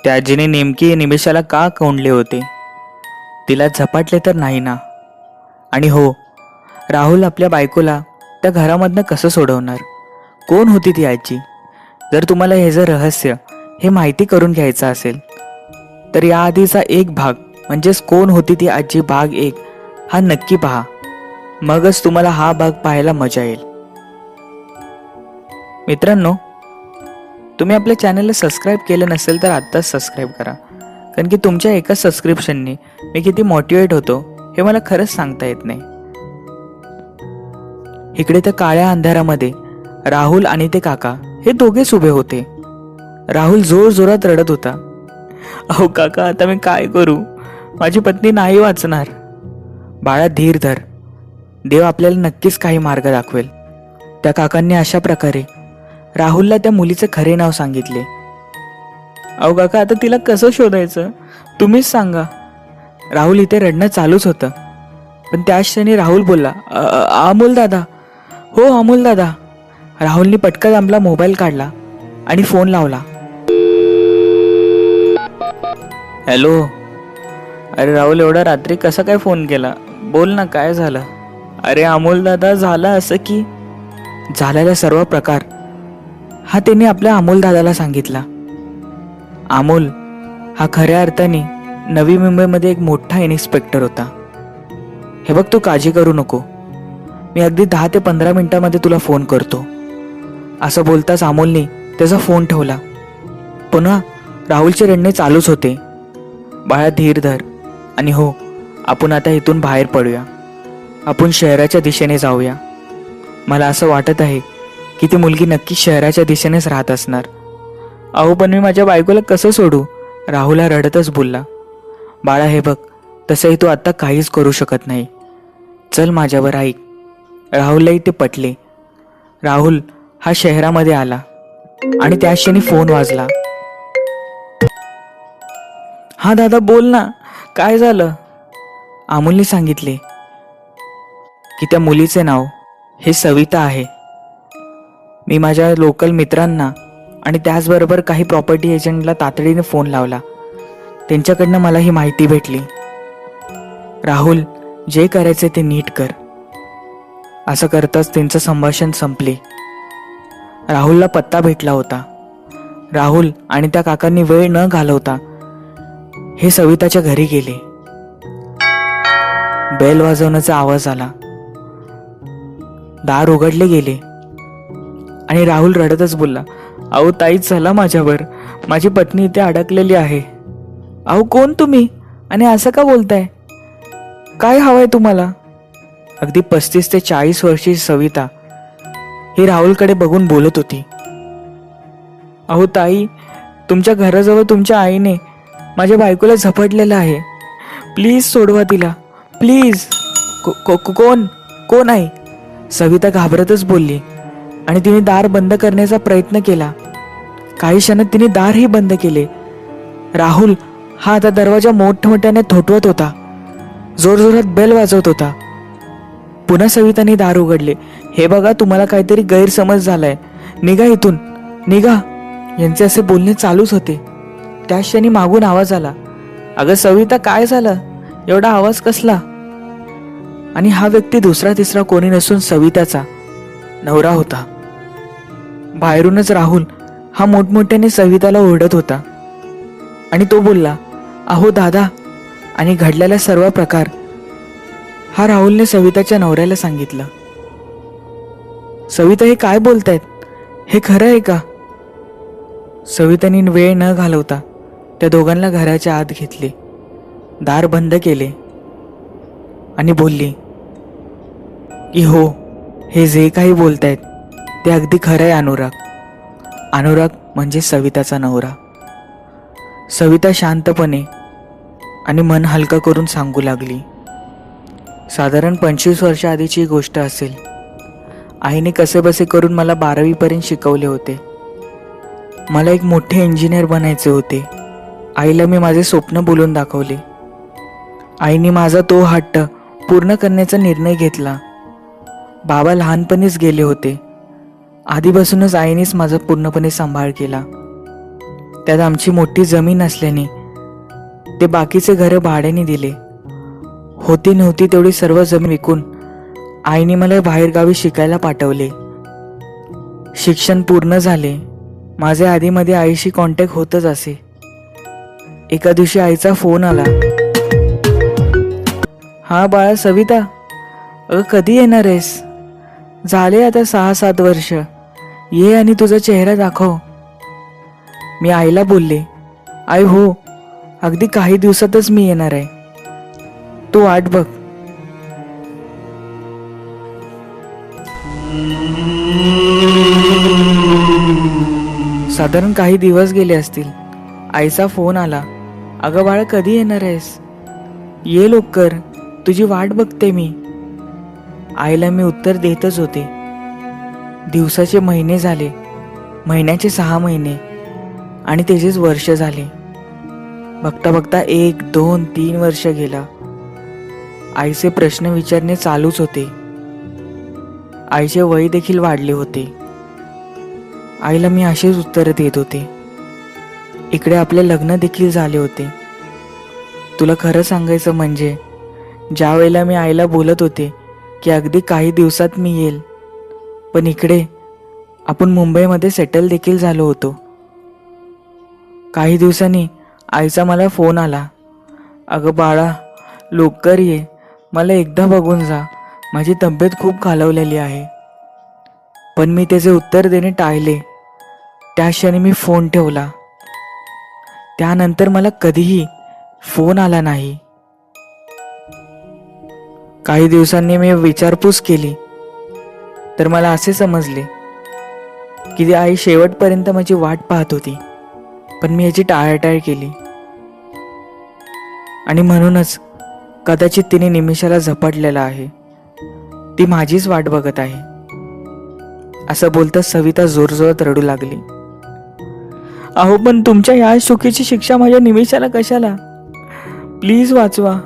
त्या आजीने नेमकी निमिषाला का कोंडले होते? तिला झपाटले तर नाही ना? आणि हो, राहुल आपल्या बायकोला त्या घरामधनं कसं सोडवणार? कोण होती ती आजी? जर तुम्हाला हे जर रहस्य हे माहिती करून घ्यायचं असेल तर याआधीचा एक भाग म्हणजेच कोण होती ती आजी भाग 1 हा नक्की पहा. मगच तुम्हाला हा भाग पाहायला मजा येईल. मित्रांनो, तुम्ही आपल्या चॅनलला सबस्क्राईब केलं नसेल तर आत्ताच सबस्क्राईब करा. कारण की तुमच्या एका सबस्क्रिप्शनने मी किती मोटिवेट होतो हे मला खरंच सांगता येत नाही. इकडे त्या काळ्या अंधारामध्ये राहुल आणि ते काका हे दोघेच उभे होते. राहुल जोर जोरात रडत होता. अहो काका, आता मी काय करू? माझी पत्नी नाही वाचणार. बाळा, धीर धर. देव आपल्याला नक्कीच काही मार्ग दाखवेल. त्या काकांनी अशा प्रकारे राहुलला त्या मुलीचे खरे नाव सांगितले. अहो काका, आता तिला कसं शोधायचं? तुम्हीच सांगा. राहुल इथे रडणं चालूच होतं. पण त्याच क्षणी राहुल बोलला, अमोल दादा. हो अमोल दादा. राहुलनी पटकन आपला मोबाईल काढला आणि फोन लावला. हॅलो. अरे राहुल, एवढा रात्री कसा काय फोन केला? बोल ना, काय झालं? अरे अमोल दादा, झालं असं की झालेला सर्व प्रकार हा त्याने आपल्या अमोल दादाला सांगितला. अमोल हा खऱ्या अर्थाने नवी मुंबईमध्ये एक मोठा इन्स्पेक्टर होता. हे बघ, तू काळजी करू नको. मी अगदी 10 ते 15 मिनिटांमध्ये तुला फोन करतो. असं बोलताच अमोलने त्याचा फोन ठेवला. पुन्हा राहुलचे रडणे चालूच होते. बाळा, धीर धर. आणि हो, आपण आता इथून बाहेर पडूया. आपण शहराच्या दिशेने जाऊया. मला असं वाटत आहे की ती मुलगी नक्की शहराच्या दिशेनेच राहत असणार. अहो पण मी माझ्या बायकोला कसं सोडू? राहुला रडतच बोलला. बाळा, हे बघ, तसंही तू आता काहीच करू शकत नाही. चल माझ्यावर, ऐक. राहुललाही ते पटले. राहुल हा शहरामध्ये आला आणि त्याच क्षणी फोन वाजला. हा दादा, बोल ना, काय झालं? अमोलने सांगितले की त्या मुलीचे नाव हे सविता आहे. मी माझ्या लोकल मित्रांना आणि त्याचबरोबर काही प्रॉपर्टी एजंटला तातडीने फोन लावला. त्यांच्याकडनं मला ही माहिती भेटली. राहुल, जे करायचे ते नीट कर. असं करताच त्यांचं संभाषण संपले. राहुलला पत्ता भेटला होता. राहुल आणि त्या काकांनी वेळ न घालवता हे सविताच्या घरी गेले. बेल वाजवण्याचा आवाज आला. दार उघडले गेले आणि राहुल रडतच बोलला, अहो ताईच झाला माझ्यावर. माझी पत्नी इथे अडकलेली आहे. अहो कोण तुम्ही आणि असं का बोलताय? काय हवंय तुम्हाला? अगदी 35 ते 40 वर्षीय सविता ही राहुलकडे बघून बोलत होती. अहो ताई, तुमच्या घराजवळ तुमच्या आईने माझ्या बायकोला झपटलेलं आहे. प्लीज सोडवा तिला, प्लीज. कोण आहे? सविता घाबरतच बोलली आणि तिने दार बंद करण्याचा प्रयत्न केला. काही क्षणात तिने दारही बंद केले. राहुल हा आता दरवाजा मोठमोठ्याने ठोठवत होता. जोरजोरात बेल वाजवत होता. पुन्हा सविताने दार उघडले. हे बघा, तुम्हाला काहीतरी गैरसमज झालाय. निघा इथून, निघा. यांचे असे बोलणे चालूच होते. त्या क्षणी मागून आवाज आला. अगं सविता, काय झालं? एवढा आवाज कसला? आणि हा व्यक्ती दुसरा तिसरा कोणी नसून सविताचा नवरा होता. बाहेरूनच राहुल हा मोठमोठ्याने सविताला ओरडत होता आणि तो बोलला, अहो दादा. आणि घडलेला सर्व प्रकार हा राहुलने सविताच्या नवऱ्याला सांगितलं. सविता, हे काय बोलतायत? हे खरं आहे का? सविताने वेळ न घालवता त्या दोघांना घराच्या आत घेतले. दार बंद केले आणि बोलली की हो, हे जे काही बोलतायत ते अगदी खरं आहे अनुराग. अनुराग म्हणजे सविताचा नवरा. सविता शांतपणे आणि मन हलकं करून सांगू लागली. साधारण 25 वर्षा आधीची ही गोष्ट असेल. आईने कसेबसे करून मला 12वी पर्यंत शिकवले होते. मला एक मोठे इंजिनियर बनायचे होते. आईला मी माझे स्वप्न बोलून दाखवले. आईने माझा तो हट्ट पूर्ण करण्याचा निर्णय घेतला. बाबा लहानपणीच गेले होते. आधीपासूनच आईनेच माझा पूर्णपणे सांभाळ केला. त्यात आमची मोठी जमीन असल्याने ते बाकीचे घरं भाड्याने दिले. होती नव्हती तेवढी सर्व जमीन विकून आईने मला बाहेरगावी शिकायला पाठवले. शिक्षण पूर्ण झाले. माझे आधीमध्ये आईशी कॉन्टॅक्ट होतच असे. एका दिवशी आईचा फोन आला. हा बाळा सविता, कधी येणार आहेस? झाले आता 6-7 वर्ष. ये आणि तुझा चेहरा दाखव. मी आईला बोलले, आई हो, अगदी काही दिवसातच मी येणार आहे. तू वाट बघ. साधारण काही दिवस गेले असतील. आईचा फोन आला. अगं बाळा, कधी येणार आहेस? ये लवकर, तुझी वाट बघते मी. आईला मी उत्तर देतच होते. दिवसाचे महिने झाले, महिन्याचे 6 महिने आणि त्याचेच वर्ष झाले. बघता बघता 1, 2, 3 वर्ष गेला. आईचे प्रश्न विचारणे चालूच होते. आईचे वय देखील वाढले होते. आईला मी असेच उत्तर देत होते. इकडे आपले लग्न देखील झाले होते. तुला खरं सांगायचं म्हणजे ज्या वेळेला मी आईला बोलत होते की अगदी काही दिवसात मी येईल, पण इकडे आपण मुंबईमध्ये सेटल देखील झालो होतो. काही दिवसांनी आईचा मला फोन आला. अगं बाळा, लवकर ये, मला एकदा बघून जा, माझी तब्येत खूप खालावलेली आहे. पण मी त्याचे उत्तर देणे टाळले. त्या क्षणी मी फोन ठेवला. त्यानंतर मला कधीही फोन आला नाही. काही दिवसांनी मी विचारपूस केली तर मला असे समजले की ती आई शेवटपर्यंत माझी वाट पाहत होती, पण मी याची टाळाटाळ केली. आणि म्हणूनच कदाचित तिने निमिषाला झपाटलेला आहे. ती माझीच वाट बघत आहे. असं बोलता सविता जोरजोरात रडू लागली. अहो, पण तुमच्या या चुकीची शिक्षा माझ्या निमिषाला कशाला? प्लीज वाचवा.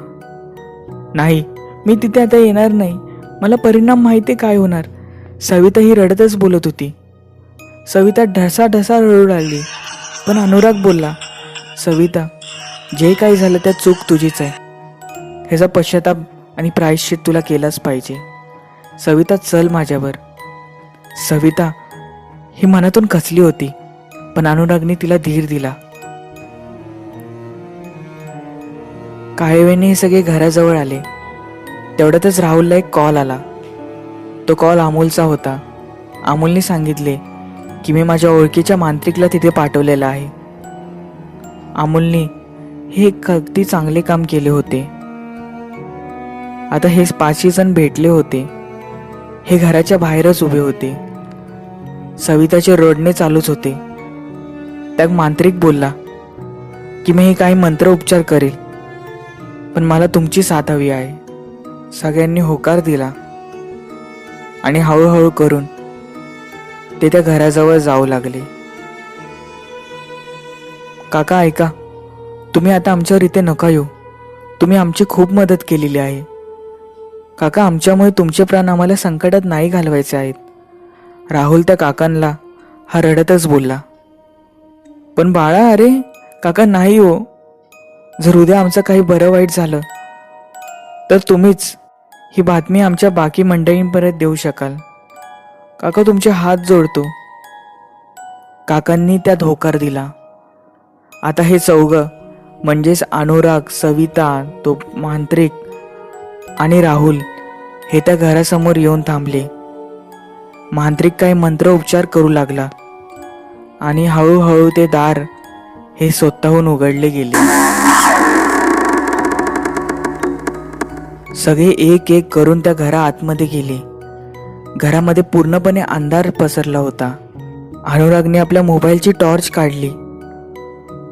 नाही, मी तिथे आता येणार नाही. मला परिणाम माहिती काय होणार. सविता ही रडतच बोलत होती. सविता ढसाढसा रडू लागली. पण अनुराग बोलला, सविता, जे काही झालं त्यात चूक तुझीच आहे. ह्याचा पश्चाताप आणि प्रायश्चित तुला केलाच पाहिजे. सविता, चल माझ्यावर. सविता ही मनातून खचली होती, पण अनुरागने तिला धीर दिला. काही वेळाने हे सगळे घराजवळ आले. तेवढ्यातच राहुलला एक कॉल आला. तो कॉल अमोलचा होता. अमोलने सांगितले की मी माझ्या ओळखीच्या मांत्रिकला तिथे पाठवलेलं आहे. अमोलने हे एक अगदी चांगले काम केले होते. आता हे 5 जण भेटले होते. हे घराच्या बाहेरच उभे होते. सविताचे रडणे चालूच होते. त्या मांत्रिक बोलला की मी हे काही मंत्र उपचार करेल, पण मला तुमची साथ हवी आहे. सगळ्यांनी होकार दिला आणि हळूहळू करून ते त्या घराजवळ जाऊ लागले. काका ऐका, तुम्ही आता आमच्यावर इथे नका येऊ. तुम्ही आमची खूप मदत केलेली आहे. काका, आमच्यामुळे तुमचे प्राण आम्हाला संकटात नाही घालवायचे आहेत. राहुल त्या काकांना हा रडतच बोलला. पण बाळा, अरे काका, नाही हो. जर उद्या आमचं काही बरं वाईट झालं तर तुम्हीच ही बातमी आमच्या बाकी मंडळींपर्यंत देऊ शकाल. काका, तुमचे हात जोडतो. काकांनी त्यात होकार दिला. आता हे 4 म्हणजेच अनुराग, सविता, तो मांत्रिक आणि राहुल हे त्या घरासमोर येऊन थांबले. मांत्रिक काही मंत्र उपचार करू लागला आणि हळूहळू ते दार हे स्वतःहून उघडले गेले. सगळे एक एक करून त्या घरा आतमध्ये गेले. घरामध्ये पूर्णपणे अंधार पसरला होता. अनुरागने आपल्या मोबाईलची टॉर्च काढली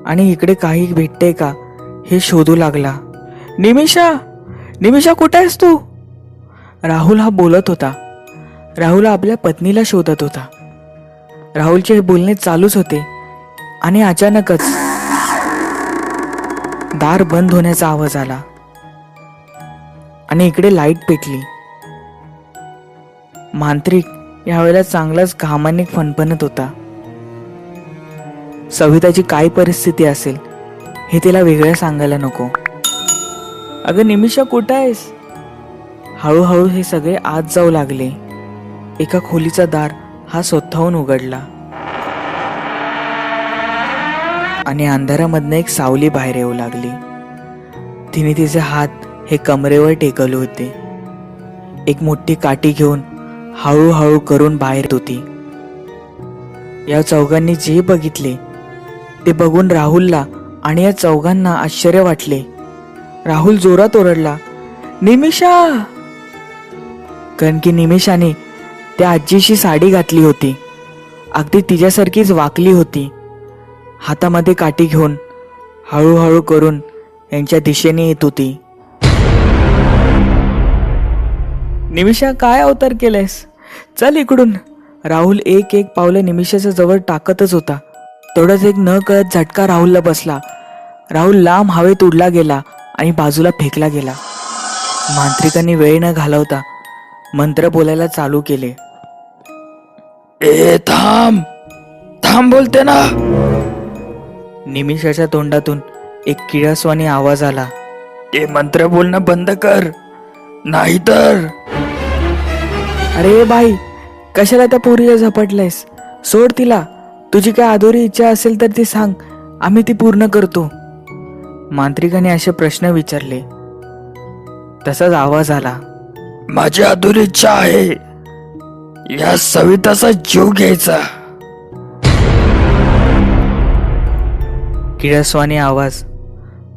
आणि इकडे काही भेटते का हे शोधू लागला. निमिषा, निमिषा, कुठे आहेस तू? राहुल हा बोलत होता. राहुल आपल्या पत्नीला शोधत होता. राहुलचे हे बोलणे चालूच होते आणि अचानकच दार बंद होण्याचा आवाज आला आणि इकडे लाईट पेटली. मांत्रिक यावेळेला चांगलाच घामाने फणफणत होता. सविताची काय परिस्थिती असेल हे तिला वेगळं सांगायला नको. अगं निमिषा, कुठं आहेस? हळूहळू हे सगळे आत जाऊ लागले. एका खोलीचा दार हा स्वतःहून उघडला आणि अंधारामधनं एक सावली बाहेर येऊ लागली. तिने तिचे हात हे कमरेवर टेकवले होते. एक मोठी काठी घेऊन हळूहळू करून बाहेर येत होती. या चौघांनी जे बघितले ते बघून राहुलला आणि या चौघांना आश्चर्य वाटले. राहुल जोरात ओरडला, निमिषा! कारण की निमिषाने त्या आजीची साडी घातली होती. अगदी तिच्यासारखीच वाकली होती. हातामध्ये काठी घेऊन हळूहळू करून यांच्या दिशेने येत होती. निमिषा, काय अवतार केलायस? चल इकडून. राहुल एक एक पावलं निमिषाच्या जवळ टाकतच होता. तेवढाच एक न कळत झटका राहुलला बसला. राहुल लांब हवेत उडला गेला आणि बाजूला फेकला गेला. मांत्रिकांनी वेळ न घालवता मंत्र बोलायला चालू केले. ए थांब थांब बोलते ना. निमिषाच्या तोंडातून एक किळसवाणी आवाज आला. ते मंत्र बोलणं बंद कर, नाहीतर. अरे बाई, कशाला त्या पोरीला झपटलायस? सोड तिला. तुझी काय अधुरी इच्छा असेल तर ती सांग, आम्ही ती पूर्ण करतो. मांत्रिकाने असे प्रश्न विचारले. तसाच आवाज आला. माझी अधुरी इच्छा आहे या सविताचा जीव घ्यायचा. किळसवाणी आवाज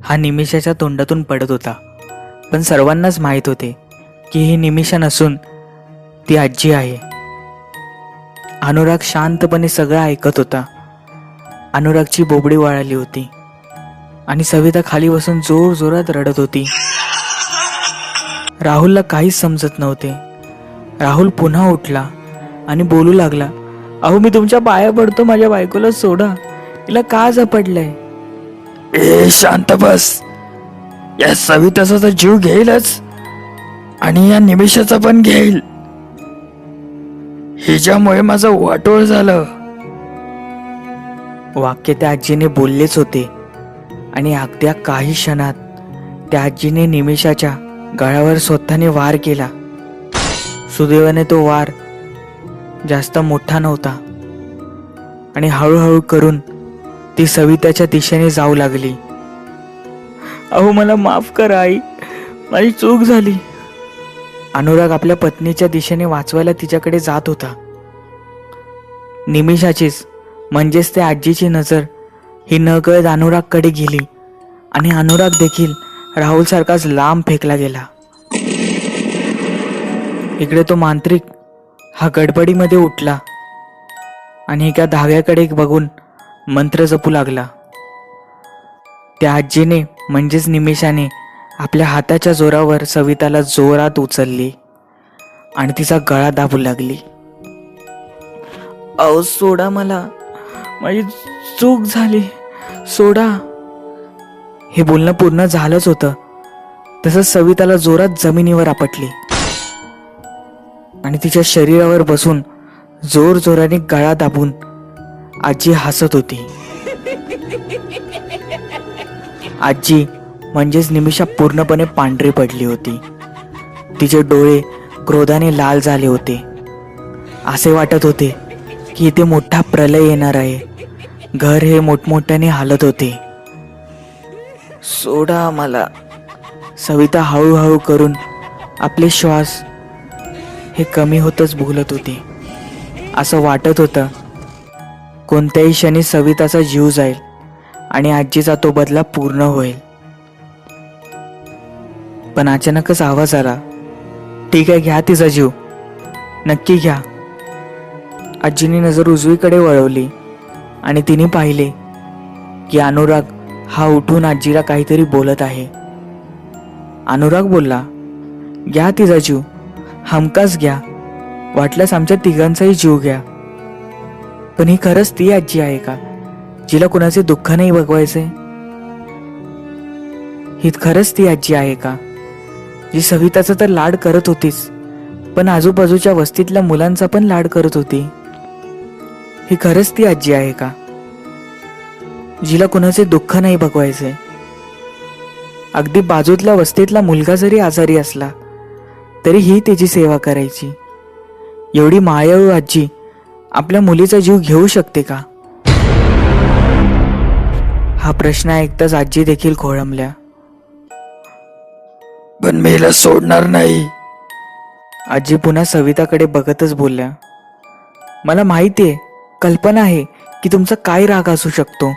हा निमिषाच्या तोंडातून पडत होता. पण सर्वांनाच माहीत होते की ही निमिषा नसून ती आजी आहे. अनुराग शांतपणे सगळं ऐकत होता. अनुरागची बोबडी वळाली होती आणि सविता खाली बसून जोर जोरात रडत होती. राहुलला काहीच समजत नव्हते. राहुल पुन्हा उठला आणि बोलू लागला, अहो मी तुमच्या पाया पडतो, माझ्या बायकोला सोडा. तिला का झपडलंय? ए शांत बस. या सविताचा तर जीव घेईलच आणि या निमिषाचा पण घेईल. हिच्यामुळे माझं वाटोळ झालं. वाक्य त्या आजीने बोललेच होते आणि अगद्या काही क्षणात त्या आजीने निमिषाच्या गळ्यावर स्वतःने वार केला. सुदैवाने तो वार जास्त मोठा नव्हता आणि हळूहळू करून ती सविताच्या दिशेने जाऊ लागली. अहो मला माफ करा आई, माझी चूक झाली. अनुराग आपल्या पत्नीच्या दिशेने वाचवायला तिच्याकडे जात होता. निमिषाचीच म्हणजेच त्या आजीची नजर ही नकळत अनुरागकडे गेली आणि अनुराग देखील राहुल सारखाच लांब फेकला गेला. इकडे तो मांत्रिक हा गडबडीमध्ये उठला आणि एका धाग्याकडे बघून मंत्र जपू लागला. त्या आजीने म्हणजेच निमिषाने आपल्या हाताच्या जोरावर सविताला जोरात उचलली आणि तिचा गळा दाबू लागली. अहो सोडा मला, माझी चूक झाली, सोडा. हे बोलणं पूर्ण झालंच होतं तसंच सविताला जोरात जमिनीवर आपटली आणि तिच्या शरीरावर बसून जोर जोराने गळा दाबून आजी हसत होती. आजी म्हणजेच निमिषा पूर्णपणे पांढरी पडली होती. तिचे डोळे क्रोधाने लाल झाले होते. असे वाटत होते की इथे मोठा प्रलय येणार आहे. घर हे मोठमोठ्याने हालत होते. सोडा मला. सविता हळूहळू करून आपले श्वास हे कमी होतच बोलत होते. असं वाटत होतं कोणत्याही क्षणी सविताचा जीव जाईल आणि आजीचा तो बदला पूर्ण होईल. पण अचानकच आवाज आला. ठीक आहे, घ्या तिचा जीव, नक्की घ्या. आजीने नजर उजवीकडे वळवली आणि तिने पाहिले की अनुराग हा उठून आजीला काहीतरी बोलत आहे. अनुराग बोलला, घ्या तिचा जीव, हमखास घ्या. वाटल्यास आमच्या तिघांचाही जीव घ्या. पण ही खरंच ती आजी आहे का जिला कुणाचे दुःख नाही बघवायचे? ही खरंच ती आजी आहे का जी सविताचा तर लाड करत होतीच, पण आजूबाजूच्या वस्तीतल्या मुलांचा पण लाड करत होती? ही खरंच ती आजी आहे का? जिला कुणाचे दुःख नाही बघवायचे. अगदी बाजूतल्या वस्तीतला मुलगा जरी आजारी असला तरी ही त्याची सेवा करायची. एवढी मायाळू आजी आपल्या मुलीचा जीव घेऊ शकते का? हा प्रश्न ऐकताच आजी देखील खोळंबल्या. पण मी हिला सोडणार नाही. आजी पुन्हा सविताकडे बघतच बोलल्या, मला माहितीये, कल्पना आहे की तुमचा काय राग असू शकतो,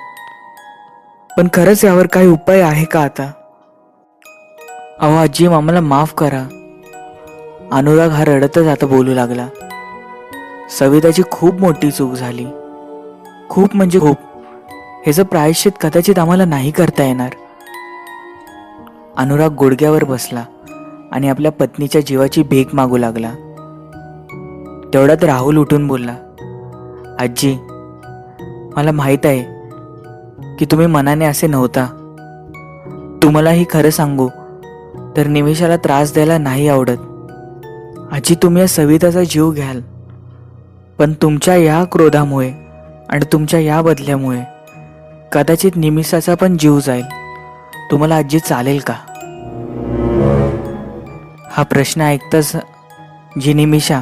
पण खरंच यावर काही उपाय आहे का आता? अहो आजी, आम्हाला माफ करा. अनुराग हा रडतच आता बोलू लागला. सविताची खूप मोठी चूक झाली, खूप म्हणजे खूप. ह्याचं प्रायश्चित कदाचित आम्हाला नाही करता येणार. अनुराग गुडघ्यावर बसला आणि आपल्या पत्नीच्या जीवाची भीक मागू लागला. तेवढ्यात राहुल उठून बोलला, आजी, मला माहित आहे की तुम्ही मनाने असे नव्हता. तुम्हालाही खरं सांगू तर निमिषाला त्रास द्यायला नाही आवडत. आजी, तुम्ही या सविताचा जीव घ्याल, पण तुमच्या या क्रोधामुळे आणि तुमच्या या बदल्यामुळे कदाचित निमिषाचा पण जीव जाईल. तुम्हाला आजी चालेल का? हा प्रश्न ऐकताच जी निमिषा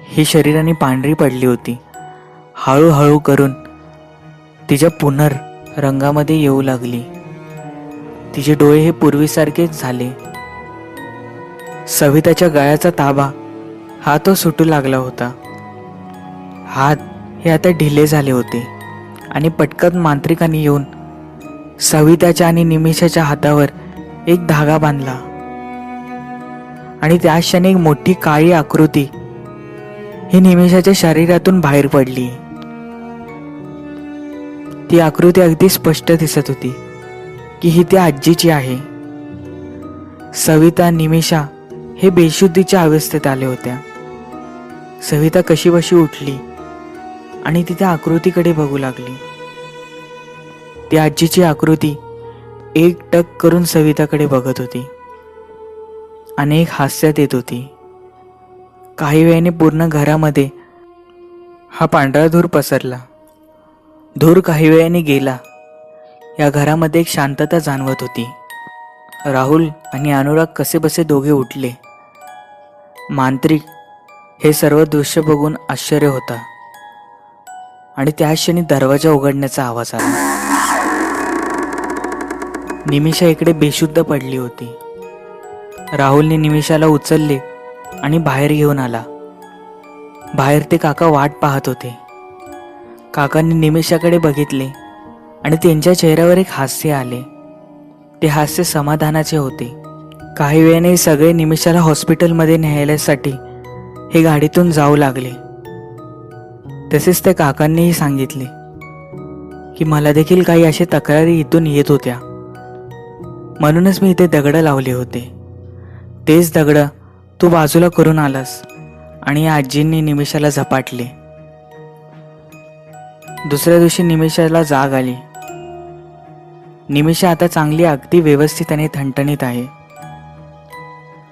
ही शरीराने पांढरी पडली होती, हळूहळू करून तिच्या पुनर्रंगामध्ये येऊ लागली. तिचे डोळे हे पूर्वीसारखेच झाले. सविताच्या गळ्याचा ताबा हा तो सुटू लागला होता. हात हे आता ढिले झाले होते आणि पटकन मांत्रिकाने येऊन सविताच्या आणि निमिषाच्या हातावर एक धागा बांधला आणि त्या क्षणी एक मोठी काळी आकृती ही निमिषाच्या शरीरातून बाहेर पडली. ती आकृती अगदी स्पष्ट दिसत होती की ही त्या आजीची आहे. सविता, निमिषा हे बेशुद्धीच्या अवस्थेत आले होत्या. सविता कशीबशी उठली आणि ती त्या आकृतीकडे बघू लागली. ती आजीची आकृती एक टक करून सविताकडे बघत होती आणि एक हास्यात येत होती. काही वेळाने पूर्ण घरामध्ये हा पांढरा धूर पसरला. धूर काही वेळाने गेला. या घरामध्ये एक शांतता जाणवत होती. राहुल आणि अनुराग कसेबसे दोघे उठले. मांत्रिक हे सर्व दृश्य बघून आश्चर्य होता आणि त्या क्षणी दरवाजा उघडण्याचा आवाज आला. निमिषा इकडे बेशुद्ध पडली होती. राहुलने निमिषाला उचलले आणि बाहेर घेऊन आला. बाहेर ते काका वाट पाहत होते. काकांनी निमिषाकडे बघितले आणि त्यांच्या चेहऱ्यावर एक हास्य आले. ते हास्य समाधानाचे होते. काही वेळाने सगळे निमिषाला हॉस्पिटलमध्ये न्यायसाठी हे गाडीतून जाऊ लागले. तसेच त्या काकांनीही सांगितले की मला देखील काही अशा तक्रारी इथून येत होत्या, म्हणूनच मी इथे दगड लावले होते. तेच दगड तू बाजूला करून आलास आणि या आजींनी निमिषाला झपाटले. दुसऱ्या दिवशी निमिषाला जाग आली. निमिषा आता चांगली, अगदी व्यवस्थित आणि ठणठणीत आहे.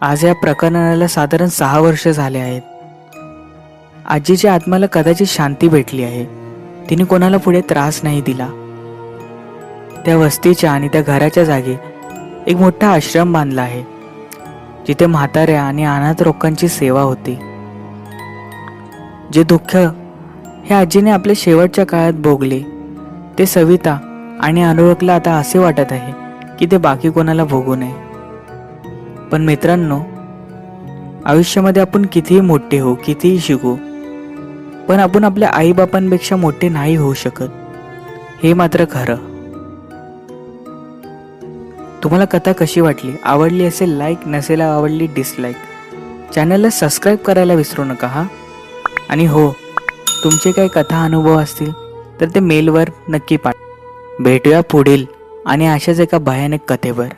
आज या प्रकरणाला साधारण 6 वर्ष झाले आहेत. आजीच्या आत्म्याला कदाचित शांती भेटली आहे. तिने कोणाला पुढे त्रास नाही दिला. त्या वस्तीच्या आणि त्या घराच्या जागी एक मोठा आश्रम बांधला आहे, जिथे म्हाताऱ्या आणि अनाथ लोकांची सेवा होते. जे दुःख हे आजीने आपल्या शेवटच्या काळात भोगले, ते सविता आणि अनुरागला आता असे वाटत आहे की ते बाकी कोणाला भोगू नये. पण मित्रांनो, आयुष्यामध्ये आपण कितीही मोठे हो, कितीही शिकू, पण आपण आपल्या आईबापांपेक्षा मोठे नाही होऊ शकत, हे मात्र खरं. तुम्हाला कथा कशी वाटली? आवडली असेल लाईक, नसेल आवडली डिसलाईक. चॅनलला सबस्क्राईब करायला विसरू नका हा. आणि हो, तुमचे काही कथा अनुभव असतील तर ते मेलवर नक्की पाठवा. भेटूया पुढील आणि अशाच एका भयानक कथेवर.